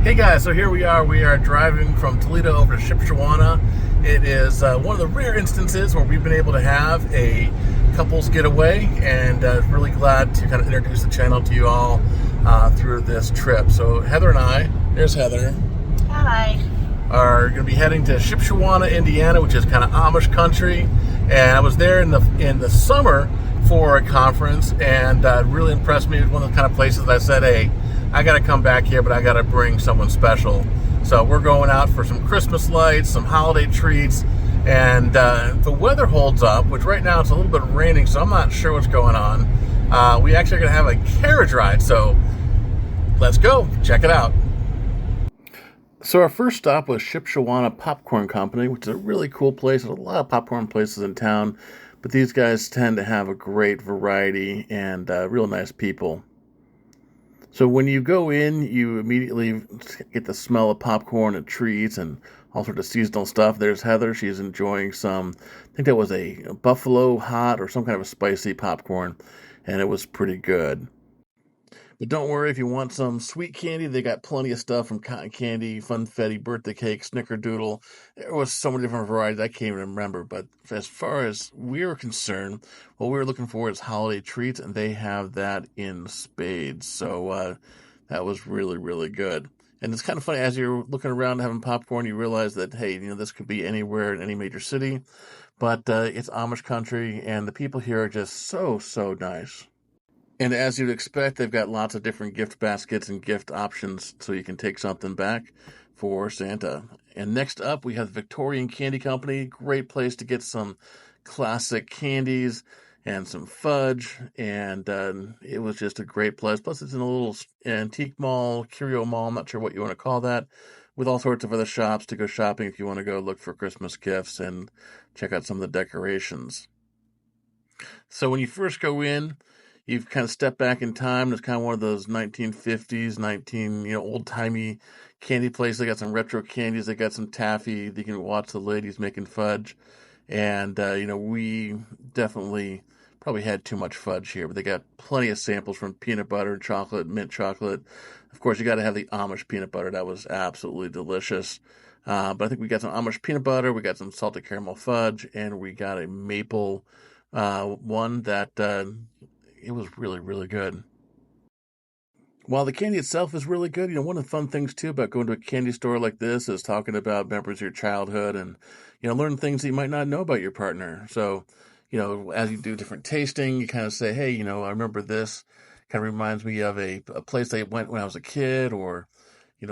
Hey guys, so here we are. We are driving from Toledo over to Shipshewana. It is one of the rare instances where we've been able to have a couples getaway, and really glad to kind of introduce the channel to you all through this trip. So Heather and I, there's Heather, Hi. are going to be heading to Shipshewana, Indiana, which is kind of Amish country. And I was there in the summer for a conference, and really impressed me. It was one of the kind of places that I said, hey, I got to come back here, but I got to bring someone special. So we're going out for some Christmas lights, some holiday treats, and the weather holds up, which right now it's a little bit raining, so I'm not sure what's going on. We actually are going to have a carriage ride, so let's go. Check it out. So our first stop was Shipshewana Popcorn Company, which is a really cool place. There's a lot of popcorn places in town, but these guys tend to have a great variety and real nice people. So when you go in, you immediately get the smell of popcorn and treats and all sorts of seasonal stuff. There's Heather. She's enjoying some, I think that was a buffalo hot or some kind of a spicy popcorn, and it was pretty good. But don't worry, if you want some sweet candy, they got plenty of stuff from cotton candy, funfetti, birthday cake, snickerdoodle. There was so many different varieties I can't even remember. But as far as we were concerned, what we were looking for is holiday treats, and they have that in spades. So that was really, really good. And it's kind of funny, as you're looking around having popcorn, you realize that, hey, this could be anywhere in any major city, but it's Amish country, and the people here are just so, so nice. And as you'd expect, they've got lots of different gift baskets and gift options so you can take something back for Santa. And next up, we have the Victorian Candy Company. Great place to get some classic candies and some fudge. And it was just a great place. Plus, it's in a little antique mall, curio mall, I'm not sure what you want to call that, with all sorts of other shops to go shopping if you want to go look for Christmas gifts and check out some of the decorations. So when you first go in, you've kind of stepped back in time. It's kind of one of those 1950s, old timey candy places. They got some retro candies. They got some taffy. You can watch the ladies making fudge. And, we definitely probably had too much fudge here, but they got plenty of samples from peanut butter, chocolate, mint chocolate. Of course, you got to have the Amish peanut butter. That was absolutely delicious. But I think we got some Amish peanut butter, we got some salted caramel fudge, and we got a maple one that it was really, really good. While the candy itself is really good, one of the fun things too about going to a candy store like this is talking about memories of your childhood and, learn things that you might not know about your partner. So, as you do different tasting, you kind of say, hey, I remember this kind of reminds me of a place I went when I was a kid, or,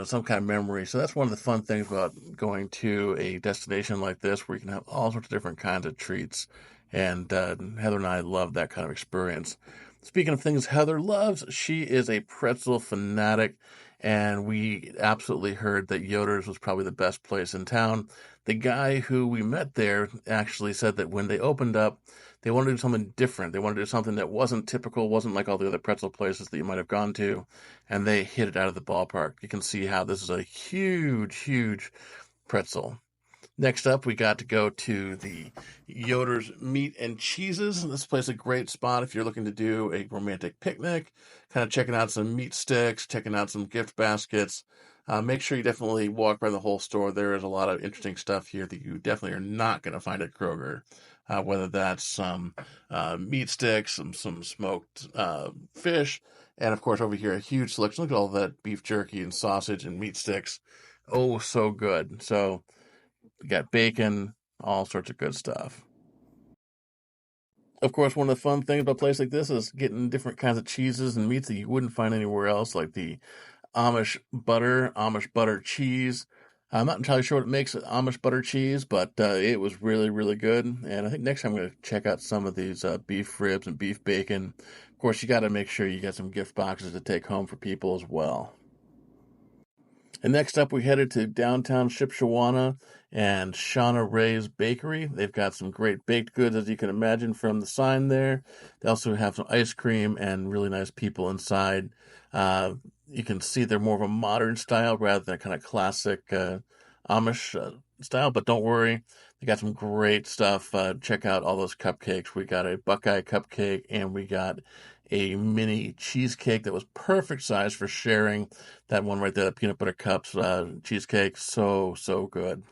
some kind of memory. So that's one of the fun things about going to a destination like this where you can have all sorts of different kinds of treats. And Heather and I love that kind of experience. Speaking of things Heather loves, she is a pretzel fanatic, and we absolutely heard that Yoder's was probably the best place in town. The guy who we met there actually said that when they opened up, they wanted to do something different. They wanted to do something that wasn't typical, wasn't like all the other pretzel places that you might have gone to, and they hit it out of the ballpark. You can see how this is a huge, huge pretzel. Next up, we got to go to the Yoder's Meat and Cheeses. This place is a great spot if you're looking to do a romantic picnic, kind of checking out some meat sticks, checking out some gift baskets. Make sure you definitely walk around the whole store. There is a lot of interesting stuff here that you definitely are not going to find at Kroger. Whether that's some meat sticks, some smoked fish, and of course over here a huge selection. Look at all that beef jerky and sausage and meat sticks. Oh, so good. So we got bacon, all sorts of good stuff. Of course, one of the fun things about a place like this is getting different kinds of cheeses and meats that you wouldn't find anywhere else, like the Amish butter cheese. I'm not entirely sure what makes it Amish butter cheese, but it was really, really good. And I think next time I'm going to check out some of these beef ribs and beef bacon. Of course, you got to make sure you get some gift boxes to take home for people as well. And next up, we headed to downtown Shipshewana and Shauna Ray's Bakery. They've got some great baked goods, as you can imagine from the sign there. They also have some ice cream and really nice people inside. You can see they're more of a modern style rather than a kind of classic Amish style, but don't worry. They got some great stuff. Check out all those cupcakes. We got a Buckeye cupcake and we got a mini cheesecake that was perfect size for sharing. That one right there, the peanut butter cups cheesecake, so good.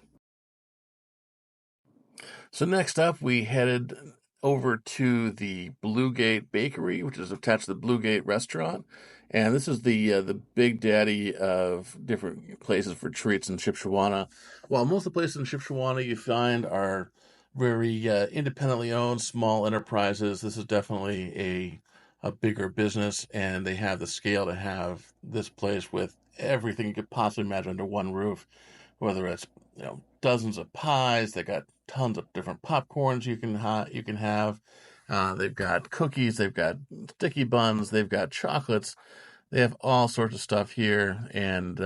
So next up, we headed over to the Blue Gate Bakery, which is attached to the Blue Gate restaurant, and this is the big daddy of different places for treats in Shipshewana. While most of the places in Shipshewana you find are very independently owned, small enterprises, this is definitely a bigger business, and they have the scale to have this place with everything you could possibly imagine under one roof, whether it's dozens of pies. They got tons of different popcorns you can have. They've got cookies. They've got sticky buns. They've got chocolates. They have all sorts of stuff here, and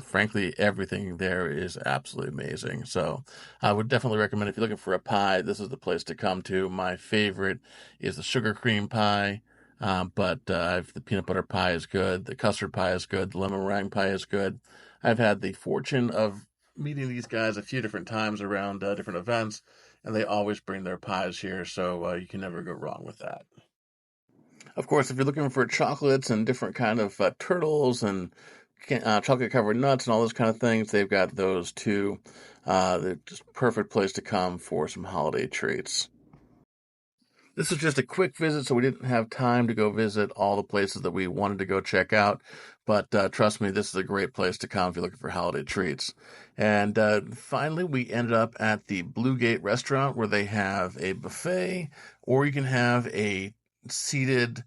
frankly, everything there is absolutely amazing. So, I would definitely recommend if you're looking for a pie, this is the place to come to. My favorite is the sugar cream pie, but the peanut butter pie is good. The custard pie is good. The lemon meringue pie is good. I've had the fortune of meeting these guys a few different times around different events, and they always bring their pies here, so you can never go wrong with that. Of course, if you're looking for chocolates and different kind of turtles and chocolate covered nuts and all those kind of things, they've got those too. They're just perfect place to come for some holiday treats. This is just a quick visit, so we didn't have time to go visit all the places that we wanted to go check out. But trust me, this is a great place to come if you're looking for holiday treats. And finally, we ended up at the Blue Gate restaurant where they have a buffet, or you can have a seated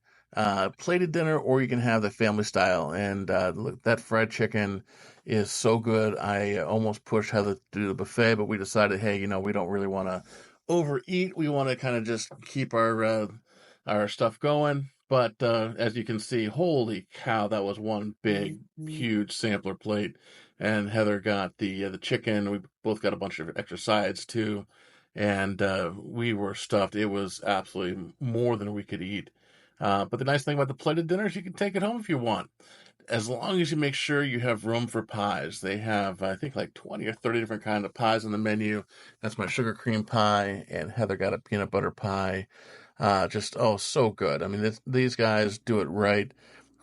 plated dinner, or you can have the family style. And look, that fried chicken is so good. I almost pushed Heather to do the buffet, but we decided, hey, we don't really want to overeat. We want to kind of just keep our stuff going. But as you can see, holy cow, that was one big, huge sampler plate. And Heather got the chicken. We both got a bunch of extra sides too, and we were stuffed. It was absolutely more than we could eat. But the nice thing about the plated dinners, you can take it home if you want, as long as you make sure you have room for pies. They have, I think, like 20 or 30 different kinds of pies on the menu. That's my sugar cream pie, and Heather got a peanut butter pie. So good. I mean, these guys do it right.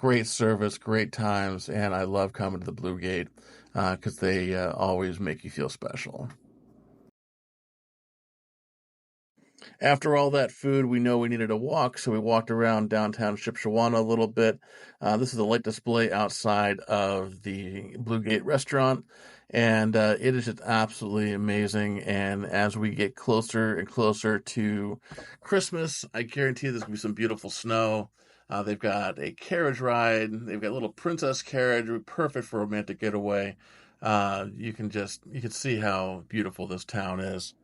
Great service, great times, and I love coming to the Blue Gate because they always make you feel special. After all that food, we know we needed a walk, so we walked around downtown Shipshewana a little bit. This is a light display outside of the Blue Gate restaurant, and it is just absolutely amazing. And as we get closer and closer to Christmas, I guarantee there's going to be some beautiful snow. They've got a carriage ride. They've got a little princess carriage, perfect for a romantic getaway. You can see how beautiful this town is.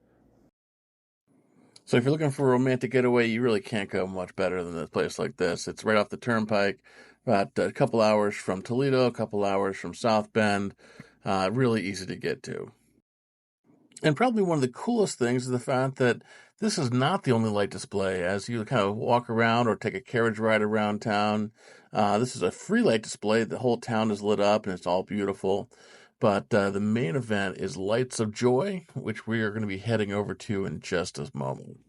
So if you're looking for a romantic getaway, you really can't go much better than a place like this. It's right off the turnpike, about a couple hours from Toledo, a couple hours from South Bend. Really easy to get to. And probably one of the coolest things is the fact that this is not the only light display. As you kind of walk around or take a carriage ride around town, this is a free light display. The whole town is lit up and it's all beautiful. But the main event is Lights of Joy, which we are going to be heading over to in just a moment.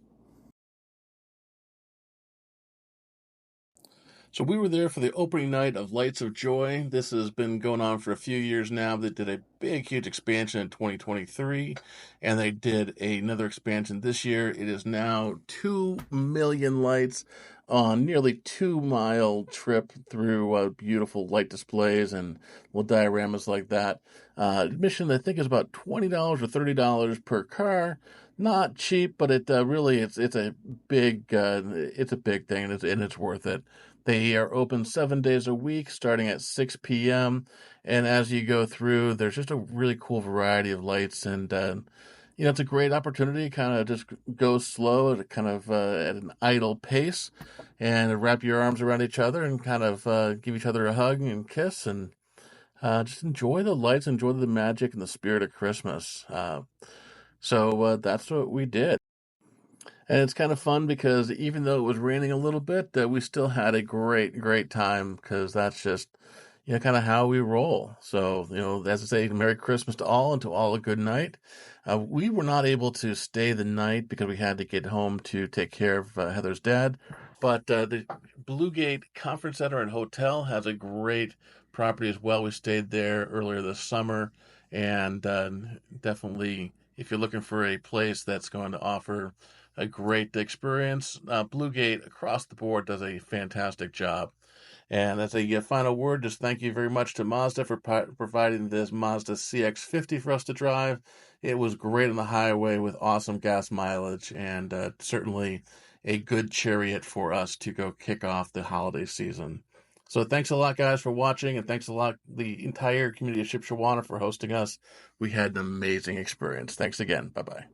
So we were there for the opening night of Lights of Joy. This has been going on for a few years now. They did a big, huge expansion in 2023, and they did another expansion this year. It is now 2 million lights on nearly 2 mile trip through beautiful light displays and little dioramas like that. Admission, I think, is about $20 or $30 per car. Not cheap, but it's a big thing, and it's worth it. They are open 7 days a week, starting at 6 p.m. And as you go through, there's just a really cool variety of lights, and it's a great opportunity. Kind of just go slow, at kind of at an idle pace, and wrap your arms around each other, and kind of give each other a hug and kiss, and just enjoy the lights, enjoy the magic and the spirit of Christmas. So that's what we did. And it's kind of fun because even though it was raining a little bit, we still had a great, great time because that's just, kind of how we roll. So, as I say, Merry Christmas to all and to all a good night. We were not able to stay the night because we had to get home to take care of Heather's dad. But the Bluegate Conference Center and Hotel has a great property as well. We stayed there earlier this summer, and definitely, if you're looking for a place that's going to offer a great experience, Bluegate across the board does a fantastic job. And as a final word, just thank you very much to Mazda for providing this Mazda CX-50 for us to drive. It was great on the highway with awesome gas mileage, and certainly a good chariot for us to go kick off the holiday season. So thanks a lot, guys, for watching, and thanks a lot, the entire community of Shipshewana, for hosting us. We had an amazing experience. Thanks again. Bye-bye.